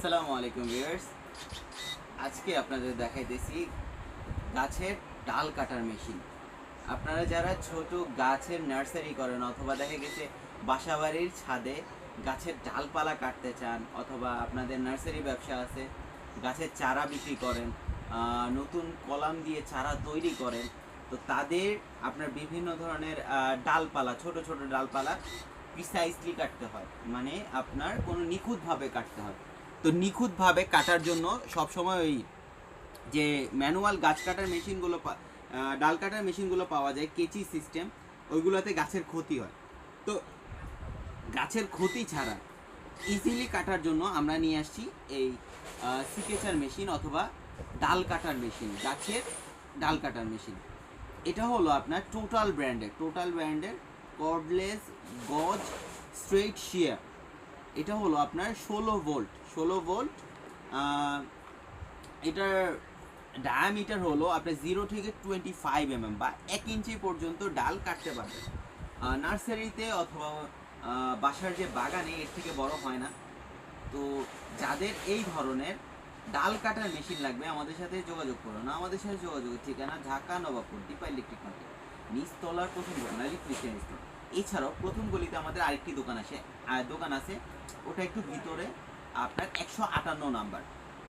আসসালামু আলাইকুম ভিউয়ার্স, আজকে আপনাদের দেখাইতেছি গাছের ডাল কাটার মেশিন। আপনারা যারা ছোট গাছের নার্সারি করেন অথবা দেখা গেছে বাসাবাড়ির ছাদে গাছের ডালপালা কাটতে চান, অথবা আপনাদের নার্সারি ব্যবসা আছে, গাছের চারা বিক্রি করেন, নতুন কলাম দিয়ে চারা তৈরি করেন, তো তাদের আপনার বিভিন্ন ধরনের ডালপালা, ছোট ছোট ডালপালা প্রিসাইজলি কাটতে হয়, মানে আপনার কোনো নিখুঁতভাবে কাটতে হয়। তো নিখুঁতভাবে কাটার জন্য সবসময় ওই যে ম্যানুয়াল গাছ কাটার মেশিনগুলো ডাল কাটার মেশিনগুলো পাওয়া যায়, কেচি সিস্টেম, ওইগুলোতে গাছের ক্ষতি হয়। তো গাছের ক্ষতি ছাড়া ইজিলি কাটার জন্য আমরা নিয়ে আসছি এই সিকেচার মেশিন অথবা ডাল কাটার মেশিন, গাছের ডাল কাটার মেশিন। এটা হলো আপনার টোটাল ব্র্যান্ডের কর্ডলেস গজ স্ট্রেট শিয়ার। এটা হলো আপনার 16 ভোল্ট। এটার ডায়ামিটার হলো আপনার 0 থেকে 25 mm বা 1 ইঞ্চি পর্যন্ত ডাল কাটতে পারবেন। নার্সারিতে অথবা বাসার যে বাগানে এর থেকে বড় হয় না। তো যাদের এই ধরনের ডাল কাটার মেশিন লাগবে আমাদের সাথে যোগাযোগ করুন। আমাদের সাথে যোগাযোগের ঠিকানা ঢাকা নবাবপুর দীপা ইলেকট্রিক মার্কেট, নিচতলার প্রথম দোকান ইলেকট্রিশিয়ান স্টোর। এছাড়াও প্রথম গলিতে আমাদের আরেকটি দোকান আছে, ওটা একটু ভিতরে, আপনার 158 নাম্বার।